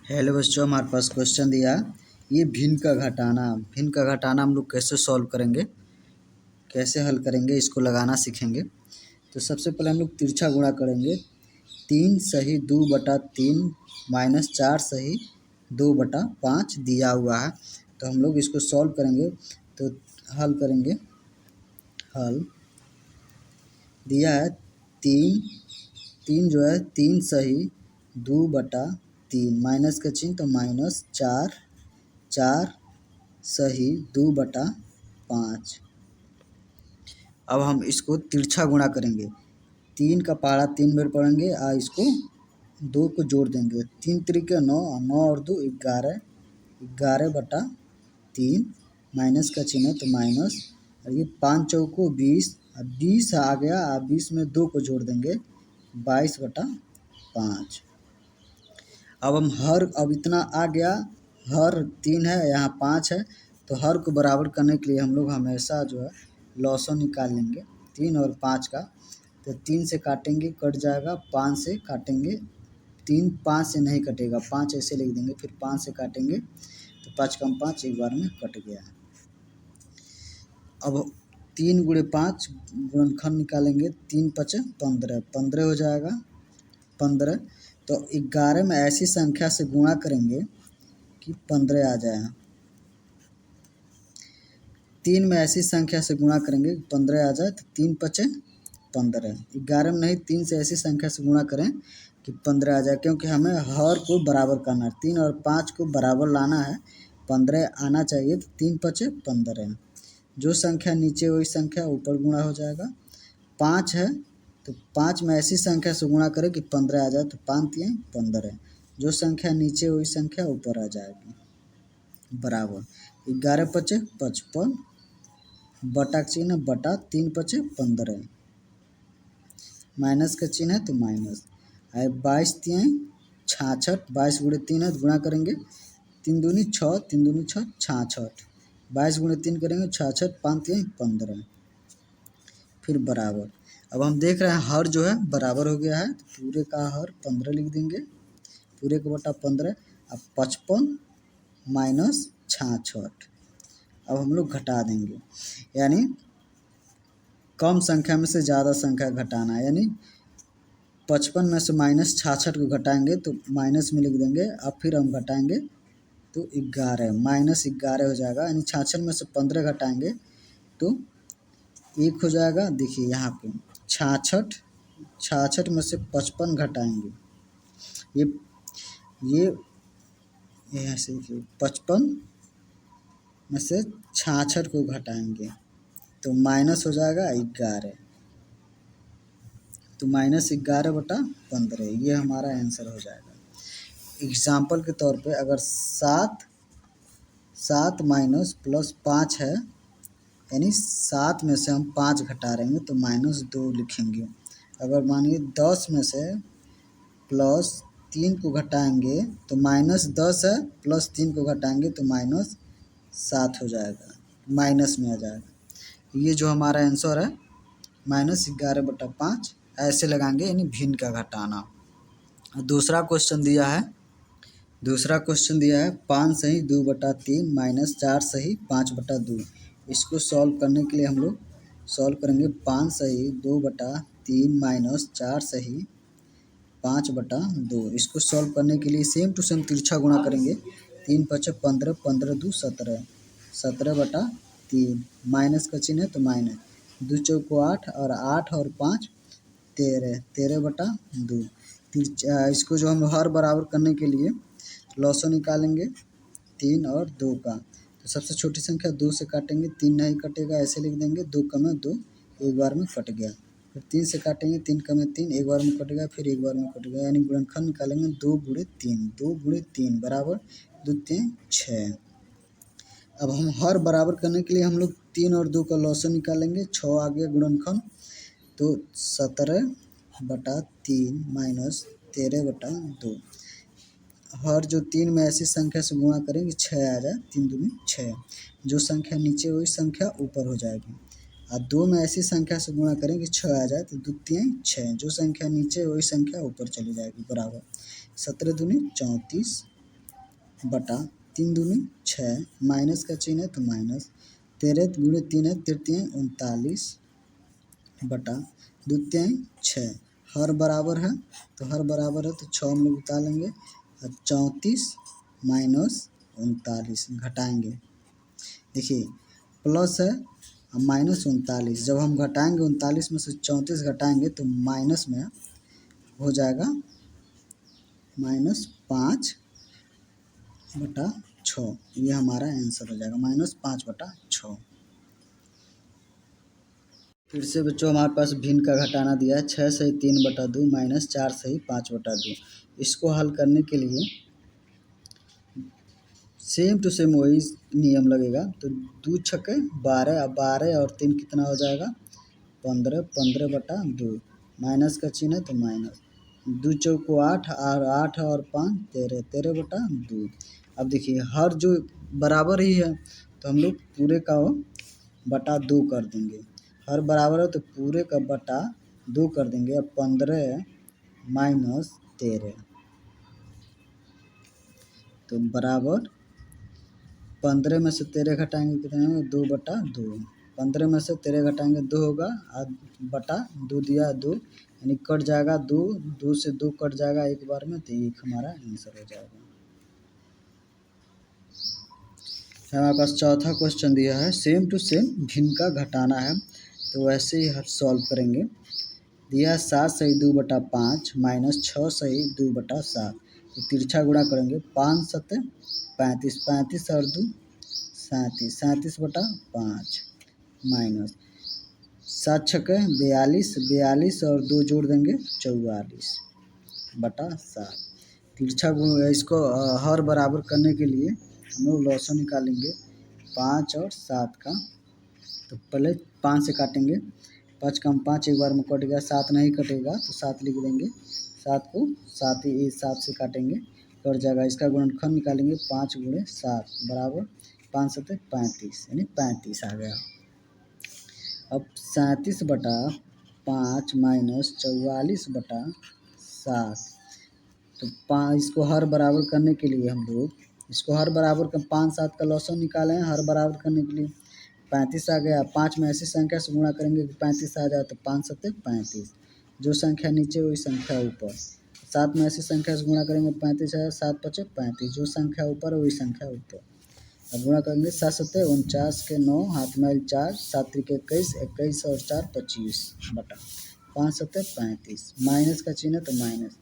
Hello बच्चों, हमारे पास question दिया। ये भिन्न का घटाना हम लोग कैसे सॉल्व करेंगे, कैसे हल करेंगे, इसको लगाना सीखेंगे। तो सबसे पहले हम लोग तिरछा गुणा करेंगे। 3 सही 2/3 माइनस 4 सही 2/5 दिया हुआ है। तो हम लोग इसको सॉल्व करेंगे। तो हल करेंगे। हल दिया है 3 3 जो है 3 सही 2/3 माइनस का चिन्ह, तो माइनस 4 सही 2/5। अब हम इसको तिरछा गुणा करेंगे। 3 का पहाड़ा 3 बार पढ़ेंगे और इसको 2 को जोड़ देंगे। 3 त्रिके 9, 9 और 2 11, 11/3 माइनस का चिन्ह है तो माइनस, और ये 5 चौको 20, अब 20 आ गया, अब 20 में 2 को जोड़ देंगे 22/5। अब इतना आ गया, हर 3 है, यहाँ 5 है, तो हर को बराबर करने के लिए हम लोग हमेशा जो है लॉसो निकाल लेंगे 3 और 5 का। तो 3 से काटेंगे कट जाएगा, 5 से काटेंगे 3 5 से नहीं कटेगा, 5 ऐसे लिख देंगे, फिर 5 से काटेंगे तो 5 कम 5 एक बार में कट गया। अब 3 गुणे 5 गुणनखंड निकालेंगे, 3 5 15, 15 हो जाएगा 15। तो 11 में ऐसी संख्या से गुणा करेंगे कि 15 आ जाए। 3 में ऐसी संख्या से गुणा करेंगे 15 आ जाए, तो 3 5 15। 11 में नहीं, 3 से ऐसी संख्या से गुणा करें कि 15 आ जाए, क्योंकि हमें हर को बराबर करना है। 3 और 5 को बराबर लाना है, 15 आना चाहिए। तो 3 5 15, जो संख्या नीचे वही संख्या ऊपर गुणा हो जाएगा। 5 है तो 5 में ऐसी संख्या से गुणा करें कि 15 आ जाए, तो 5 3 15, जो संख्या नीचे वही संख्या ऊपर आ जाएगी, बराबर। 11 5 55, बटा का चिन्ह बटा, 3 5 15, माइनस का चिन्ह है तो माइनस। 22 3 66, 22 गुणे 3 है तो गुणा करेंगे, 3 दूनी 6, 3 दूनी 6 66, 22 गुणे 3 करेंगे 66, 5 3 15, फिर बराबर। अब हम देख रहे हैं हर जो है बराबर हो गया है, तो पूरे का हर 15 लिख देंगे, पूरे का बटा 15। अब 55 माइनस 66, अब हम लोग घटा देंगे, यानी कम संख्या में से ज़्यादा संख्या घटाना है। यानी 55 में से माइनस 66 को घटाएंगे तो माइनस में लिख देंगे, अब फिर हम घटाएंगे तो 11 माइनस 11 हो जाएगा। यानी 66 में से 15 घटाएंगे तो 1 हो जाएगा। देखिए यहाँ पे 66 में से 55 घटाएंगे, ये ऐसे 55 में से 66 को घटाएंगे तो माइनस हो जाएगा 11, तो माइनस 11/15, ये हमारा आंसर हो जाएगा। एग्जाम्पल के तौर पे अगर 7 माइनस प्लस 5 है, यानी 7 में से हम 5 घटा रहे हैं तो -2 लिखेंगे। अगर मानिए 10 में से प्लस 3 को घटाएंगे तो -10 है, प्लस 3 को घटाएंगे तो -7 हो जाएगा, माइनस में आ जाएगा। ये जो हमारा आंसर है -11/5 ऐसे लगाएंगे, यानी भिन्न का घटाना। दूसरा क्वेश्चन दिया है 5 सही 2/3 माइनस 4 सही 5/2। इसको सॉल्व करने के लिए हम लोग सॉल्व करेंगे। 5 सही 2/3 माइनस 4 सही 5/2। इसको सॉल्व करने के लिए सेम टू सेम तिरछा गुणा करेंगे। 3 5 15, 15 2 17, 17/3, माइनस का चिन्ह है तो माइनस, 2 चौको 8 और 8 और 5 13, 13/2। इसको जो हम हर बराबर करने के लिए लॉसो निकालेंगे 3 और 2 का। तो सबसे छोटी संख्या 2 से काटेंगे, 3 नहीं कटेगा, ऐसे लिख देंगे, 2 कम 2 एक बार में कट गया। फिर 3 से काटेंगे, 3 कम 3 एक बार में कट गया, फिर एक बार में कट गया, यानी गुणनखंड निकालेंगे 2 गुणे 3, 2 गुणे 3 बराबर 2 3 6। अब हम हर बराबर करने के लिए हम लोग 3 और 2 का लॉसो निकालेंगे, 6 आ गया गुणनखंड, तो 17/3 माइनस 13/2। हर जो 3 में ऐसी संख्या से गुणा करेंगे 6 आ जाए, 3 दूनी 6, जो संख्या नीचे वही संख्या ऊपर हो जाएगी। और 2 में ऐसी संख्या से गुणा करेंगे 6 आ जाए, तो 2 3 6, जो संख्या नीचे वही संख्या ऊपर चली जाएगी, बराबर। 17 दूनी 34, बटा 3 दूनी 6, माइनस का चिन्ह है तो माइनस, 13 गुणे 3 है, 13 39 बटा 2 6, हर बराबर है तो हर बराबर है तो 6 हम लोग उतार लेंगे और 34 माइनस 39 घटाएंगे। देखिए प्लस है और माइनस 39, जब हम घटाएंगे 39 में से 34 घटाएंगे तो माइनस में हो जाएगा -5/6, ये हमारा आंसर हो जाएगा -5/6। फिर से बच्चों हमारे पास भिन्न का घटाना दिया है, 6 सही 3/2 माइनस 4 सही 5/2। इसको हल करने के लिए सेम टू सेम वही नियम लगेगा। तो 2 छक्के 12, अब 12 और 3 कितना हो जाएगा 15, 15/2 माइनस का चिन्ह है तो माइनस, 2 चौको 8 और 8 और 5 13, 13/2। अब देखिए हर जो बराबर ही है तो हम लोग पूरे का बटा 2 कर देंगे, हर बराबर है तो पूरे का बटा 2 कर देंगे। अब 15 माइनस 13 तो बराबर 15 में से 13 घटाएंगे कितने में 2/2, 15 में से 13 घटाएंगे 2 होगा और बटा 2 दिया 2, यानी कट जाएगा 2, 2 से 2 कट जाएगा एक बार में, तो एक हमारा आंसर हो जाएगा। हमारे पास चौथा क्वेश्चन दिया है, सेम टू सेम भिन्न का घटाना है तो वैसे ही सॉल्व करेंगे। दिया 7 सही 2/5 माइनस 6 सही 2/7, तो तिरछा गुणा करेंगे 5 7 35, 35 और 2 37, 37/5 माइनस 7 छक्के 42, 42 और 2 जोड़ देंगे 44/7। तिरछा इसको हर बराबर करने के लिए हम लोग लॉसन निकालेंगे 5 और 7 का। तो पहले 5 से काटेंगे, 5 कम 5 एक बार में कट गया, 7 नहीं कटेगा तो 7 लिख देंगे, 7 को 7 से काटेंगे कट जाएगा। इसका गुणनखंड निकालेंगे 5 गुणे 7 बराबर 5 7 35, यानी 35 आ गया। अब 37/5 माइनस 44/7, तो इसको हर बराबर करने के लिए हम लोग इसको हर बराबर का 5 7 का लॉसन निकाले हैं, हर बराबर करने के लिए 35 आ गया। 5 में ऐसी संख्या से गुणा करेंगे कि 35 आ जाए तो 5 7 35, जो संख्या नीचे वही संख्या ऊपर। 7 में ऐसी संख्या से गुणा करेंगे 35 आया, 7 5 35, जो संख्या ऊपर है वही संख्या ऊपर। अब गुणा करेंगे 7 7 49 के 9 हाथ में 4, 7 3 21, 21 और 4 25 बटा 5 7 35, माइनस का चिन्ह तो माइनस,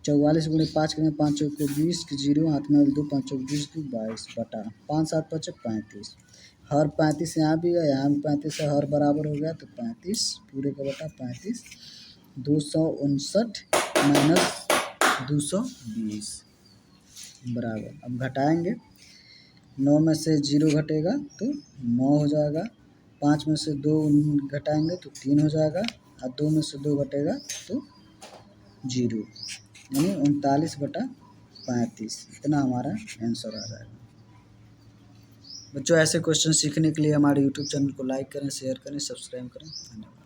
44 गुणे 5 करेंगे 5 चौक 20 की 0 हाथ में 2, 5 चौक 20 2 22 बटा 5 7 5 35, हर 35 यहाँ भी है, यहाँ भी 35 है, हर बराबर हो गया तो 35 पूरे का बटा 35, 259 माइनस 220 बराबर। अब घटाएंगे, 9 में से 0 घटेगा तो 9 हो जाएगा, 5 में से 2 घटाएंगे तो 3 हो जाएगा और 2 में से 2 घटेगा तो 0, यानी 39/35, इतना हमारा आंसर आ जाएगा। बच्चों ऐसे क्वेश्चन सीखने के लिए हमारे यूट्यूब चैनल को लाइक करें, शेयर करें, सब्सक्राइब करें। धन्यवाद।